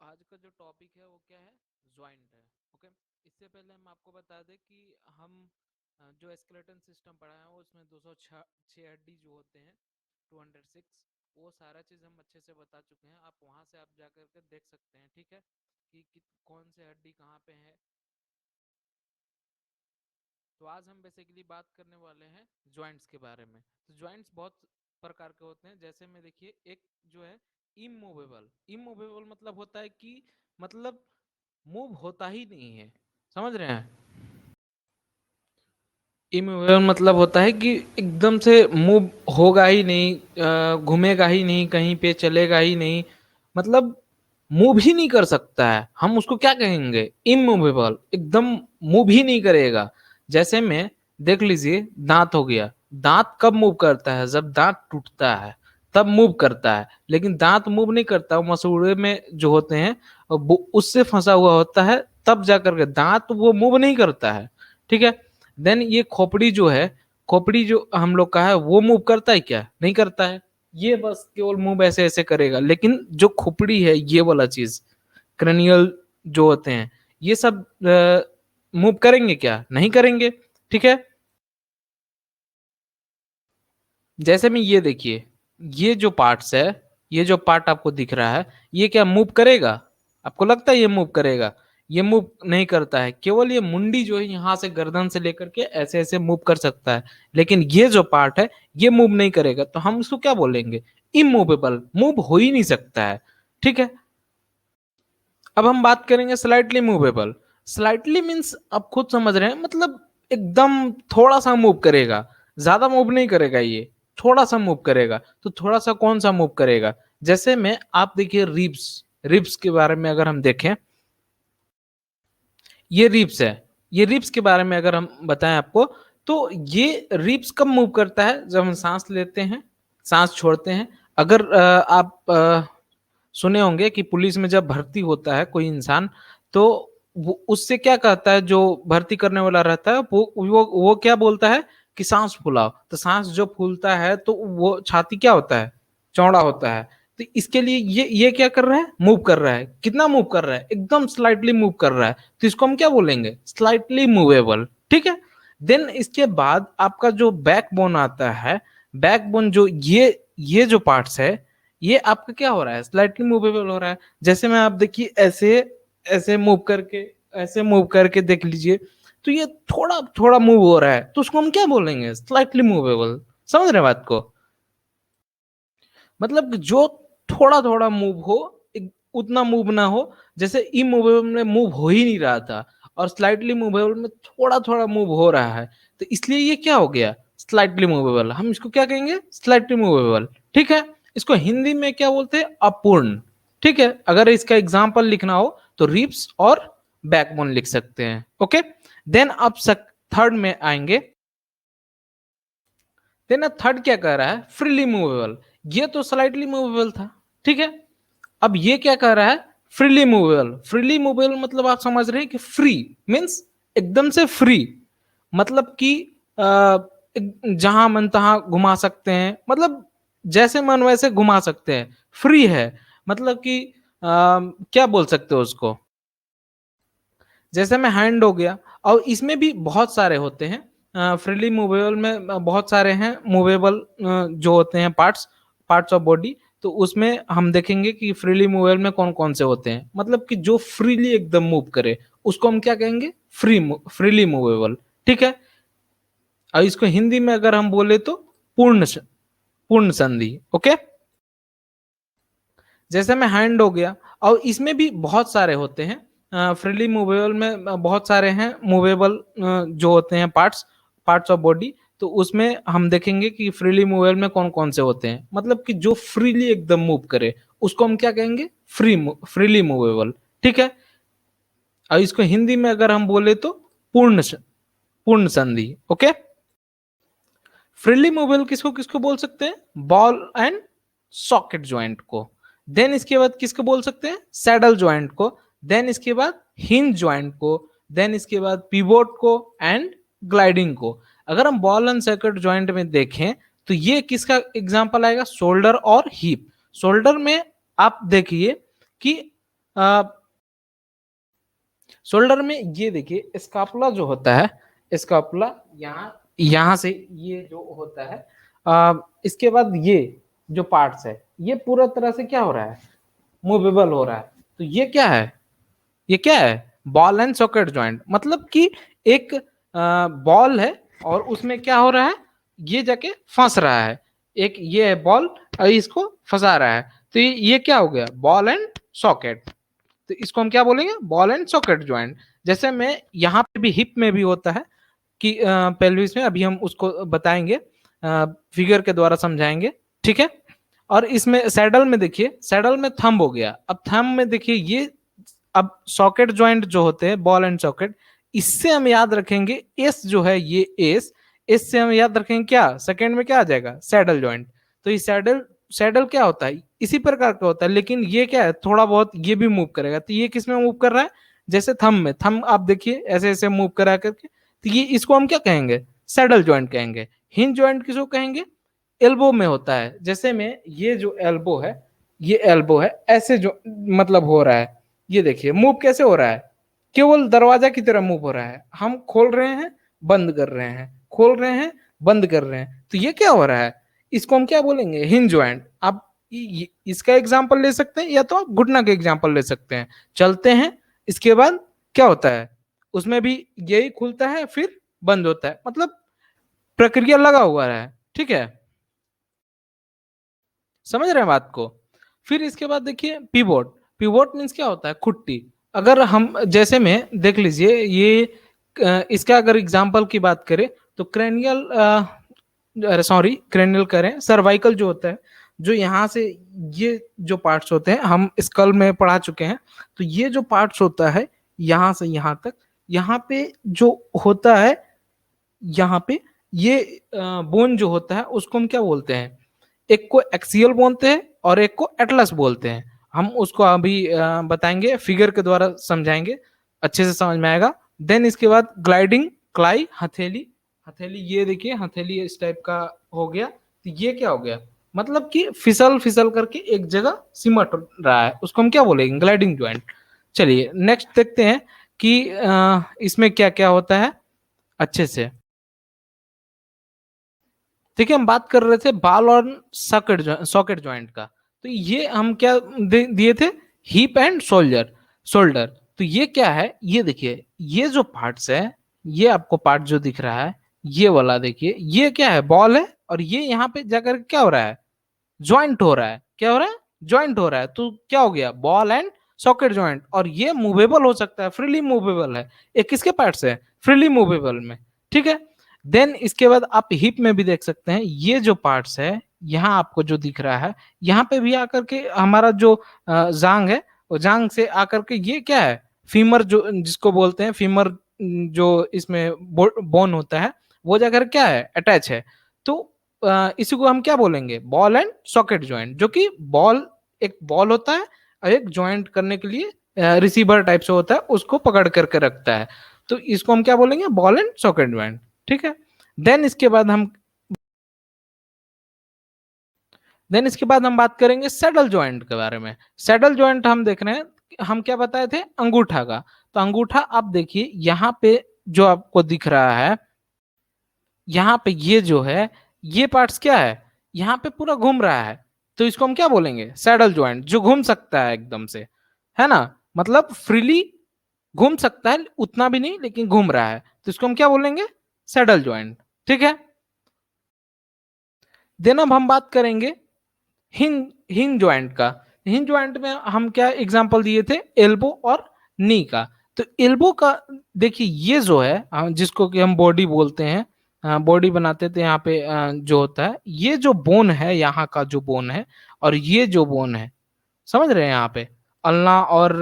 आज का जो टॉपिक है वो क्या है, ज्वाइंट है। ओके, इससे पहले हम आपको बता दें कि हम जो स्केलेटन सिस्टम पढ़ा है उसमें 206 हड्डी जो होते हैं, 206, वो सारा चीज हम अच्छे से बता चुके हैं। आप वहां से आप जाकर के देख सकते हैं, ठीक है, कि कौन से हड्डी कहाँ पे है। तो आज हम बेसिकली बात करने वाले हैं ज्वाइंट्स के बारे में। तो ज्वाइंट्स बहुत प्रकार के होते हैं, जैसे में देखिए एक जो है इमूवेबल। इमूवेबल मतलब होता है कि मतलब मूव होता ही नहीं है, समझ रहे हैं। इमूवेबल मतलब होता है कि एकदम से मूव होगा ही नहीं, घूमेगा ही नहीं, कहीं पे चलेगा ही नहीं, मतलब मूव ही नहीं कर सकता है। हम उसको क्या कहेंगे, इमूवेबल, एकदम मूव ही नहीं करेगा। जैसे में देख लीजिए दांत हो गया, दांत कब मूव करता है, जब दांत टूटता है तब मूव करता है, लेकिन दांत मूव नहीं करता, वो मसूड़े में जो होते हैं वो उससे फंसा हुआ होता है, तब जाकर के दांत वो मूव नहीं करता है, ठीक है। देन ये खोपड़ी जो है, खोपड़ी जो हम लोग का है वो मूव करता है क्या, नहीं करता है। ये बस केवल मूव ऐसे ऐसे करेगा, लेकिन जो खोपड़ी है ये वाला चीज, क्रैनियल जो होते हैं, ये सब मूव करेंगे क्या, नहीं करेंगे, ठीक है। जैसे में ये देखिए, ये जो पार्ट्स है, ये जो पार्ट आपको दिख रहा है, ये क्या मूव करेगा, आपको लगता है ये मूव करेगा, ये मूव नहीं करता है। केवल ये मुंडी जो है यहाँ से गर्दन से लेकर के ऐसे ऐसे मूव कर सकता है, लेकिन ये जो पार्ट है ये मूव नहीं करेगा, तो हम इसको क्या बोलेंगे, इमूवेबल, मूव हो ही नहीं सकता है, ठीक है। अब हम बात करेंगे स्लाइटली मूवेबल। स्लाइटली मीन्स आप खुद समझ रहे हैं, मतलब एकदम थोड़ा सा मूव करेगा, ज्यादा मूव नहीं करेगा, ये थोड़ा सा मूव करेगा। तो थोड़ा सा कौन सा मूव करेगा, जैसे में आप देखिए रिब्स, रिब्स के बारे में अगर हम देखें, ये रिब्स है, ये रिब्स के बारे में अगर हम बताएं आपको, तो ये रिब्स कब मूव करता है, जब हम सांस लेते हैं, सांस छोड़ते हैं। अगर आप सुने होंगे कि पुलिस में जब भर्ती होता है कोई इंसान, तो वो उससे क्या कहता है, जो भर्ती करने वाला रहता है वो क्या बोलता है कि सांस फूलाओ। तो सांस जो फूलता है तो वो छाती क्या होता है, चौड़ा होता है। तो इसके लिए ये क्या कर रहा है, मूव कर रहा है। कितना मूव कर रहा है, एकदम स्लाइटली मूव कर रहा है, तो इसको हम क्या बोलेंगे, स्लाइटली मूवेबल, ठीक है। देन इसके बाद आपका जो बैकबोन आता है, बैकबोन जो ये जो पार्ट्स है, ये आपका क्या हो रहा है, स्लाइटली मूवेबल हो रहा है। जैसे में आप देखिए ऐसे ऐसे मूव करके, ऐसे मूव करके देख लीजिए, तो ये थोड़ा थोड़ा मूव हो रहा है, तो उसको हम क्या बोलेंगे, स्लाइटली मूवेबल। समझ रहे हैं बात को, मतलब कि जो थोड़ा थोड़ा मूव हो, उतना मूव ना हो। जैसे इमूवेबल में मूव हो ही नहीं रहा था, और स्लाइटली मूवेबल में थोड़ा थोड़ा मूव हो रहा है, तो इसलिए ये क्या हो गया, स्लाइटली मूवेबल। हम इसको क्या कहेंगे, स्लाइटली मूवेबल, ठीक है। इसको हिंदी में क्या बोलते हैं, अपूर्ण, ठीक है। अगर इसका एग्जाम्पल लिखना हो तो रिब्स और बैकबोन लिख सकते हैं, ओके। देन अब थर्ड में आएंगे। देन अब थर्ड क्या कह रहा है, फ्रीली मूवेबल। ये तो स्लाइटली मूवेबल था, ठीक है। अब ये क्या कह रहा है, फ्रीली मूवेबल। फ्रीली मूवेबल मतलब आप समझ रहे हैं कि फ्री मीन्स एकदम से फ्री, मतलब कि जहां मन तहां घुमा सकते हैं, मतलब जैसे मन वैसे घुमा सकते हैं, फ्री है। मतलब कि क्या बोल सकते हो उसको, जैसे में हैंड हो गया। और इसमें भी बहुत सारे होते हैं, फ्रीली मूवेबल में बहुत सारे हैं मूवेबल जो होते हैं पार्ट्स, पार्ट्स ऑफ बॉडी। तो उसमें हम देखेंगे कि फ्रीली मूवेबल में कौन कौन से होते हैं, मतलब कि जो फ्रीली एकदम मूव करे उसको हम क्या कहेंगे, फ्रीली मूवेबल, ठीक है। और इसको हिंदी में अगर हम बोले तो पूर्ण संधि, ओके। जैसे में हैंड हो गया। और इसमें भी बहुत सारे होते हैं, फ्रीली मूवेबल में बहुत सारे हैं मूवेबल जो होते हैं पार्ट्स, पार्ट्स ऑफ बॉडी। तो उसमें हम देखेंगे कि फ्रीली मूवेबल में कौन कौन से होते हैं, मतलब कि जो फ्रीली एकदम मूव करे उसको हम क्या कहेंगे, फ्रीली मूवेबल, ठीक है। और इसको हिंदी में अगर हम बोले तो पूर्ण संधि, ओके। फ्रीली मूवेबल किसको किसको बोल सकते हैं, बॉल एंड सॉकेट ज्वाइंट को। देन इसके बाद किसको बोल सकते हैं, सैडल ज्वाइंट को। देन इसके बाद हिंज ज्वाइंट को। देन इसके बाद पिवोट को एंड ग्लाइडिंग को। अगर हम बॉल एंड सॉकेट ज्वाइंट में देखें तो ये किसका एग्जांपल आएगा, शोल्डर और हिप। शोल्डर में आप देखिए कि शोल्डर में ये देखिए स्कापुला जो होता है, स्कापुला यहाँ यहाँ से ये जो होता है, इसके बाद ये जो पार्ट्स है ये पूरा तरह से क्या हो रहा है, मूवेबल हो रहा है। तो ये क्या है, ये क्या है, बॉल एंड सॉकेट जॉइंट। मतलब कि एक बॉल है और उसमें क्या हो रहा है, ये जाके फंस रहा है, एक ये है बॉल और इसको फंसा रहा है, तो ये क्या हो गया, बॉल एंड सॉकेट। तो इसको हम क्या बोलेंगे, बॉल एंड सॉकेट ज्वाइंट। जैसे में यहाँ पे भी हिप में भी होता है कि पेल्विस में, अभी हम उसको बताएंगे, फिगर के द्वारा समझाएंगे, ठीक है। और इसमें सैडल में देखिए, सैडल में थंब हो गया। अब थंब में देखिए ये, अब सॉकेट ज्वाइंट जो होते हैं बॉल एंड सॉकेट, इससे हम याद रखेंगे एस जो है, ये एस, एस से हम याद रखेंगे क्या, सेकंड में क्या आ जाएगा, सैडल ज्वाइंट। तो ये सैडल, सैडल क्या होता है, इसी प्रकार का होता है, लेकिन ये क्या है, थोड़ा बहुत ये भी मूव करेगा। तो ये किस में मूव कर रहा है, जैसे थंब में, थंब आप देखिए ऐसे ऐसे मूव करा करके, तो ये इसको हम क्या कहेंगे, सैडल ज्वाइंट कहेंगे। हिंज ज्वाइंट किसको कहेंगे, एल्बो में होता है। जैसे में ये जो एल्बो है, ये एल्बो है, ऐसे जो मतलब हो रहा है, ये देखिए मूव कैसे हो रहा है, केवल दरवाजा की तरह मूव हो रहा है। हम खोल रहे हैं, बंद कर रहे हैं, खोल रहे हैं, बंद कर रहे हैं, तो ये क्या हो रहा है, इसको हम क्या बोलेंगे, हिंज ज्वाइंट। आप इसका एग्जांपल ले सकते हैं, या तो आप घुटना का एग्जांपल ले सकते हैं। चलते हैं, इसके बाद क्या होता है, उसमें भी यही खुलता है फिर बंद होता है, मतलब प्रक्रिया लगा हुआ है, ठीक है, समझ रहे हैं बात को। फिर इसके बाद देखिए पिवोट, पिवोट मीन्स क्या होता है, खुट्टी। अगर हम जैसे में देख लीजिए ये, इसका अगर एग्जांपल की बात करें तो क्रेनियल, अरे सॉरी क्रेनियल करें, सर्वाइकल जो होता है, जो यहाँ से ये जो पार्ट्स होते हैं हम स्कल में पढ़ा चुके हैं, तो ये जो पार्ट्स होता है यहाँ से यहाँ तक, यहाँ पे जो होता है, यहाँ पे ये बोन जो होता है उसको हम क्या बोलते हैं, एक को एक्सियल बोलते हैं और एक को एटलस बोलते हैं। हम उसको अभी बताएंगे, फिगर के द्वारा समझाएंगे, अच्छे से समझ में आएगा। देन इसके बाद ग्लाइडिंग, क्लाई, हथेली, हथेली ये देखिए, हथेली इस टाइप का हो गया, तो ये क्या हो गया, मतलब कि फिसल फिसल करके एक जगह सिमट रहा है, उसको हम क्या बोलेंगे, ग्लाइडिंग ज्वाइंट। चलिए नेक्स्ट देखते हैं कि इसमें क्या क्या होता है अच्छे से। देखिए हम बात कर रहे थे बाल और सॉकेट, सॉकेट ज्वाइंट का। तो ये हम क्या दिए थे, हिप एंड शोल्डर, शोल्डर। तो ये क्या है, ये देखिए ये जो पार्ट्स है, ये आपको पार्ट जो दिख रहा है, ये वाला देखिए, ये क्या है, बॉल है, और ये यहाँ पे जाकर क्या हो रहा है, ज्वाइंट हो रहा है, क्या हो रहा है, ज्वाइंट हो रहा है। तो क्या हो गया, बॉल एंड सॉकेट ज्वाइंट। और ये मूवेबल हो सकता है, फ्रीली मूवेबल है, एक किसके पार्ट्स है, फ्रीली मूवेबल में, ठीक है। देन इसके बाद आप हिप में भी देख सकते हैं, ये जो पार्ट्स है, यहाँ आपको जो दिख रहा है, यहाँ पे भी आकर के हमारा जो जांग है, वो जांग से आकर के ये क्या है, फीमर जो जिसको बोलते हैं, फीमर जो इसमें बोन होता है, वो जाकर क्या है, अटैच है। तो इसी को हम क्या बोलेंगे, बॉल एंड सॉकेट ज्वाइंट। जो कि बॉल, एक बॉल होता है और एक ज्वाइंट करने के लिए रिसीवर टाइप से होता है, उसको पकड़ करके रखता है। तो इसको हम क्या बोलेंगे, बॉल एंड सॉकेट ज्वाइंट, ठीक है। देन इसके बाद हम, देन इसके बाद हम बात करेंगे सैडल ज्वाइंट के बारे में। सैडल ज्वाइंट हम देख रहे हैं, हम क्या बताए थे, अंगूठा का। तो अंगूठा आप देखिए यहाँ पे जो आपको दिख रहा है, यहाँ पे ये जो है, ये पार्ट्स क्या है, यहाँ पे पूरा घूम रहा है, तो इसको हम क्या बोलेंगे, सैडल ज्वाइंट, जो घूम सकता है एकदम से, है ना, मतलब फ्रीली घूम सकता है, उतना भी नहीं लेकिन घूम रहा है, तो इसको हम क्या बोलेंगे, सैडल ज्वाइंट, ठीक है। देन अब हम बात करेंगे हिंज, हिंज ज्वाइंट का। हिंज ज्वाइंट में हम क्या एग्जांपल दिए थे, एल्बो और नी का। तो एल्बो का देखिए, ये जो है जिसको कि हम बॉडी बोलते हैं, बॉडी बनाते थे यहाँ पे, जो होता है, ये जो बोन है, यहाँ का जो बोन है और ये जो बोन है, समझ रहे हैं, यहाँ पे अल्ना और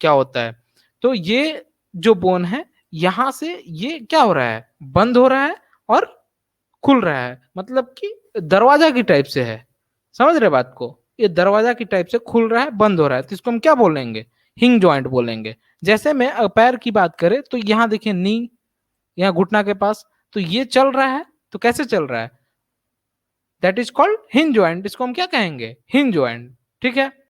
क्या होता है, तो ये जो बोन है, यहाँ से ये क्या हो रहा है, बंद हो रहा है और खुल रहा है, मतलब कि दरवाजा की टाइप से है, समझ रहे बात को, ये दरवाजा की टाइप से खुल रहा है, बंद हो रहा है, तो इसको हम क्या बोलेंगे, हिंग जॉइंट बोलेंगे। जैसे में पैर की बात करें तो यहाँ देखिए नी, यहाँ घुटना के पास, तो ये चल रहा है, तो कैसे चल रहा है, that is called hinge joint, इसको हम क्या कहेंगे, हिंज जॉइंट, ठीक है।